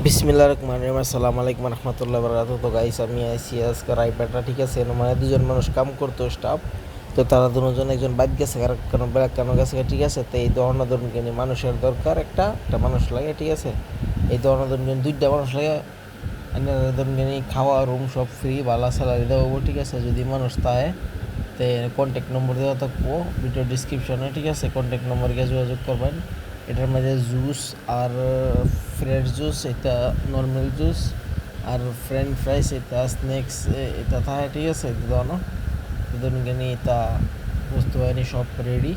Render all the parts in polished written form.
বিসমিল্লাহ রহমান রহিম। আসসালামু আলাইকুম রহমতুল্লাহ বারাকাতুহু। তো গাইস আমি আইসি আজকে রায়পাটা, ঠিক আছে। মানে দুজন মানুষ কাম করতো স্টাফ। তো তারা দুজন, একজন বাইক গেছে আর কেন ব্যাগ কেন গেছে, ঠিক আছে। তো এই ধরনের ধরুন কিনে মানুষের দরকার, একটা একটা মানুষ লাগে, ঠিক আছে। এই ধরনের ধরুন কিনে দুইটা মানুষ লাগে। ধরুন কিনে খাওয়া রুম সব ফ্রি, ভালো স্যালারি দেবো, ঠিক আছে। যদি মানুষ তাই তো কন্ট্যাক্ট নম্বর দেওয়া থাকবো ভিডিও ডিসক্রিপশনে, ঠিক আছে। কন্ট্যাক্ট নম্বর গিয়ে যোগাযোগ করবেন। এটার মধ্যে জুস আর ফ্রেশ জুস, এটা নর্মাল জুস আর ফ্রেঞ্চ ফ্রাইস, এটা স্ন্যাক্স, এটা থাকে, ঠিক আছে। এটা দাও ধরুন কিনে এটা বস্তু বাহিনী সব রেডি,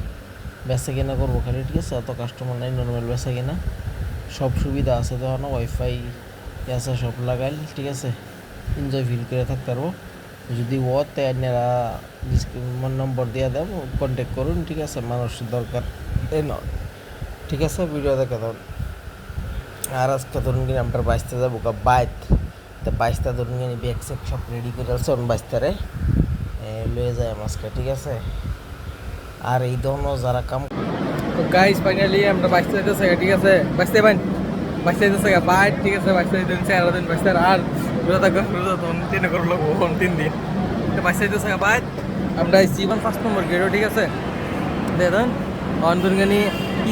বেচা কেনা করবো খালি, ঠিক আছে। অত কাস্টমার নাই, নর্মাল বেচা কেনা সব সুবিধা আছে, দেওয়ানো ওয়াইফাই আছে, সব লাগাইল, ঠিক আছে। এনজয় ফিল করে থাকতে পারবো। যদি ও তাই আপনারা নম্বর দিয়ে দেব, কন্ট্যাক্ট করুন, ঠিক আছে। মানুষ দরকার এই নয়, ঠিক আছে। ভিডিও দেখে ধরুন। আর আজকে ধরুন কিনে আমরা বাইশটা যাবো বাইত, তো বাইশটা ধরুন কিনে ব্যাগ স্যাগ সব রেডি করে আসছে, বাইশটারে লয়ে যায় আজকে, ঠিক আছে। আর এই ধরনের যারা কাম, তো গাইস ফাইনালি আমরা বাইসতে যেতেছে, ঠিক আছে। বাইসতে পাইন বাইসতে যেতেছে বাইট, ঠিক আছে। বাইসতে দিন 4 দিন বাইসতে আর রোজা থাকবে, রোজা তখন 3 দিন তো বাইসতে যেতেছে বাইট। আমরা জীবন 5 নম্বর গেটও, ঠিক আছে। দেখেন অন্ধুনগানি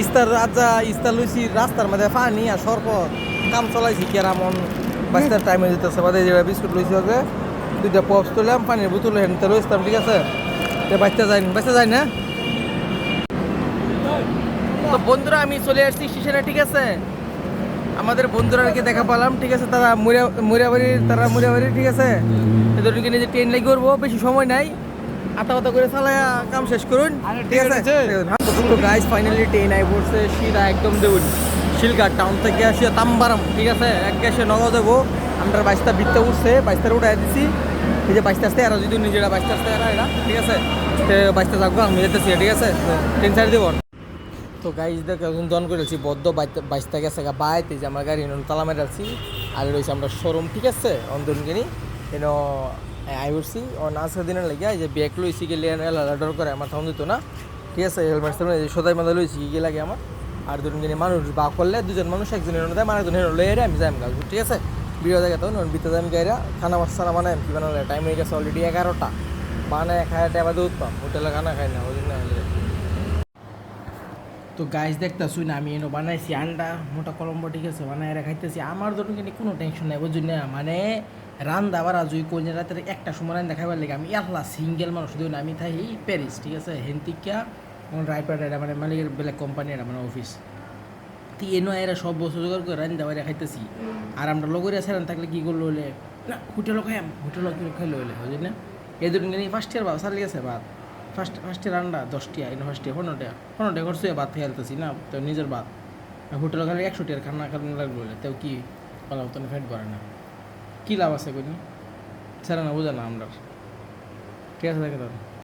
ইস্তার রাজা ইস্তার লুইছি রাস্তার মধ্যে পানি আর সরপত কাম চলাইছি কেরামন বাইসটার টাইমে যেতেছে। বাদে যে বিস্কুট লইছি ওকে 2টা পপস তুললাম, পানির বোতল হেনতে লইছিলাম, ঠিক আছে। বাইসতে যাই না। তো বন্ধুরা আমি চলে আসছি স্টেশনে, ঠিক আছে। আমাদের বন্ধুরাকে দেখা পেলাম, ঠিক আছে। তারা মুড়াবাড়ি, ঠিক আছে। এদেরকে নিয়ে যে ট্রেন লেগে করবো, বেশি সময় নাই, আতা করে চালায় কাম শেষ করুন, ঠিক আছে। তো গাইস ফাইনালি ট্রেন আই পড়ছে সিধা একদম দেউন শিলঘাট টাউন থেকে আসিয়া তাম্বারাম, ঠিক আছে। এক গ্যাসে নগদ দেবো। আমরা বাইশটা বিত্তে উঠছে, বাইশটার উঠাই দিছি। এই যে বাইশটা আসতে এরা যদি নিজেরা বাইশটা আসতে এরা, ঠিক আছে। বাইশটা থাকবো আমি যেতেছি, ঠিক আছে। ট্রেন ছাড়ি দেবো। তো গাইজ দেখ এখন দন করেছি বদ্ধ বাইশটা গেছে বাইতে, যে আমার গাড়ি তালা মেরে আছি। আর রয়েছে আমরা শোরুম, ঠিক আছে। অন্তরকিনি এন আই উঠছি আজকের দিনের লাগে যে ব্যাগ লইছি গেলে অর্ডার করে আমার তখন দিত না, ঠিক আছে। হেলমেট সদাই মাথা লইছি গিয়ে লাগে আমার। আর ধরুন কিনে মানুষ বা করলে দুজন মানুষ, একজন হেন দেয়, একজন হেন লয়ে আমি যাই গাছ, ঠিক আছে। বিয়ে জায়গা তখন বিতে যাই আমি গাইরা খানা মাস্তানা বানাই কি বানালে টাইম হয়ে গেছে অলরেডি 11টা। বানায় খায় টাইমে দুধ পাম, হোটেলে খানা খাই না, ওই জন্য। তো গাইস দেখতেছুই না আমি এনে বানাইছি আন্ডা মোটা কলম্বো, ঠিক আছে। বানাই খাইতেছি, আমার জন্য কিন্তু কোনো টেনশন নাই, বুঝলি না। মানে রান্দা বাড়া জুই কোন রাতের একটা সময় রান্দা খাইবার লাগে আমি একলা সিঙ্গেল মানুষ দিই না। আমি থাই প্যারিস, ঠিক আছে। হেন্তিকা রাইপার এটা মানে মালিকের বেলেগ কোম্পানি, এটা মানে অফিস। তো এনো এরা সব বস্তু জোগাড় করে রান্দা বাড়ি খাইতেছি। আর আমরা লগরিয়া ছেড়ান থাকলে কী করলো হলে না হোটেলও খাই, হোটেলও খাইলো হলে, বুঝলি না। এই দুদিন ফার্স্ট ইয়ার ভাত চালিয়ে গেছে ভাত। ফার্স্টে রান্না 10টিয়া, এনে ফার্স্টে 15টা করছে ভাত খেয়ে আলতেছি না, তো নিজের ভাত। হোটেলে খালি 100 টাকার খানা খাওয়ানো লাগলো বলে, তাও কি বলা তো ফ্যাট করে না, কী লাভ আছে কই সেরা না, বোঝা না আমরা, ঠিক আছে। দেখে